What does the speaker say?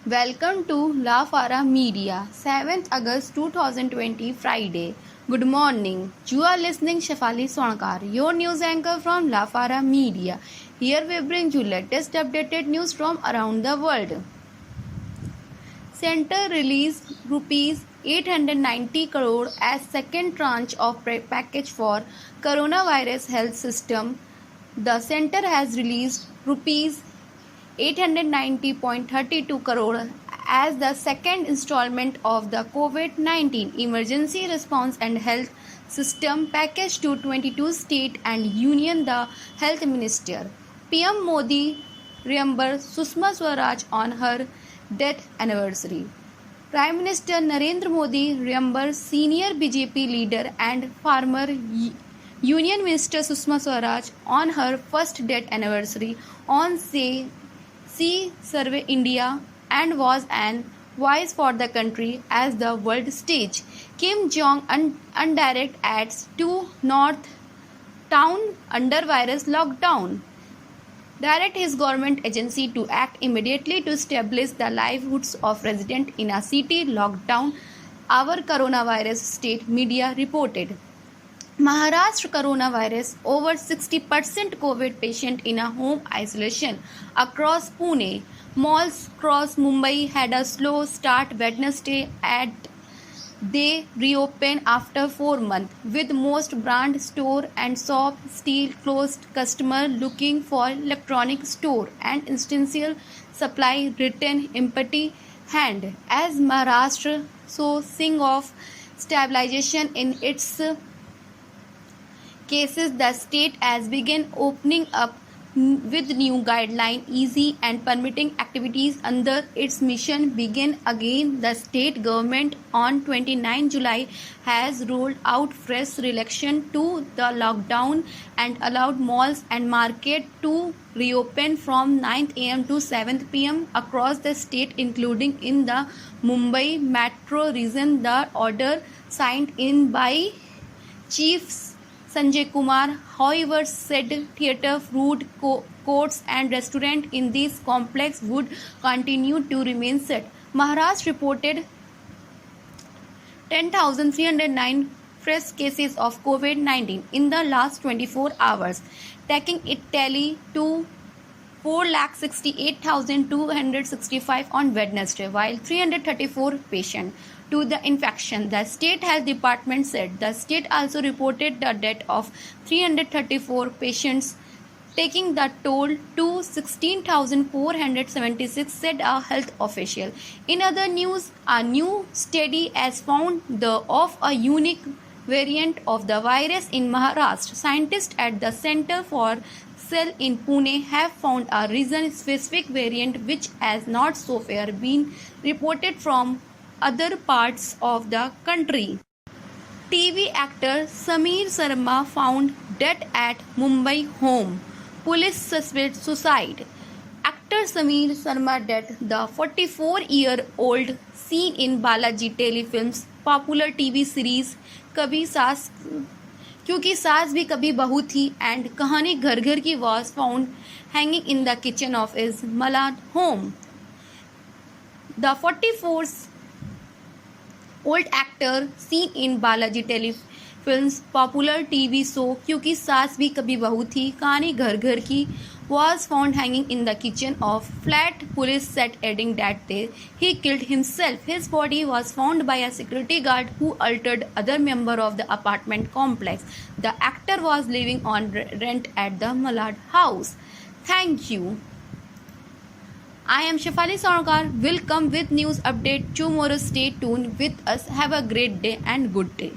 Welcome to La Fara Media, 7th August 2020, Friday. Good morning. You are listening Shefali Sonkar, your news anchor from La Fara Media. Here we bring you latest updated news from around the world. Centre released rupees 890 crore as second tranche of package for coronavirus health system. The centre has released rupees 890.32 crore as the second installment of the COVID-19 Emergency Response and Health System Package to 22 state and union. The Health Minister PM Modi reimbursed Sushma Swaraj on her death anniversary. Prime Minister Narendra Modi reimbursed senior BJP leader and former Union Minister Sushma Swaraj on her first death anniversary on See Survey India and was an voice for the country as the world stage. Kim Jong-un indirect adds to North town under virus lockdown. Direct his government agency to act immediately to establish the livelihoods of residents in a city lockdown, our coronavirus state media reported. Maharashtra coronavirus, over 60% COVID patient in a home isolation across Pune. Malls across Mumbai had a slow start Wednesday at they reopen after 4 months, with most brand store and shop still closed. Customer looking for electronic store and essential supply return empty hand as Maharashtra so sing of stabilization in its cases. The state has begun opening up with new guideline easy and permitting activities under its mission begin again. The state government on 29 July has rolled out fresh relaxation to the lockdown and allowed malls and market to reopen from 9 am to 7 pm across the state, including in the Mumbai metro region. The order signed in by Chief Sanjay Kumar, however, said theatre, food courts and restaurants in this complex would continue to remain shut. Maharashtra reported 10,309 fresh cases of COVID-19 in the last 24 hours, taking its tally to 4,68,265 on Wednesday, while 334 patients to the infection. The State Health Department said the state also reported the death of 334 patients, taking the toll to 16,476, said a health official. In other news, a new study has found of a unique variant of the virus in Maharashtra. Scientists at the Center for Cell in Pune have found a region-specific variant which has not so far been reported from other parts of the country. TV actor Samir Sharma found dead at Mumbai home. Police suspect suicide. Actor Samir Sharma dead. The 44-year-old seen in Balaji telefilms popular TV series कभी सास क्योंकि सास भी कभी बहू थी and कहानी घर घर की was found hanging in the kitchen of his Malad home. The 44-year-old actor seen in Balaji telefilms popular TV show क्योंकि सास भी कभी बहू थी कहानी घर घर की was found hanging in the kitchen of flat. Police said, adding that he killed himself. His body was found by a security guard who altered other member of the apartment complex. The actor was living on rent at the Malad house. Thank you. I am Shefali Sonkar. Will come with news update tomorrow. Stay tuned with us. Have a great day and good day.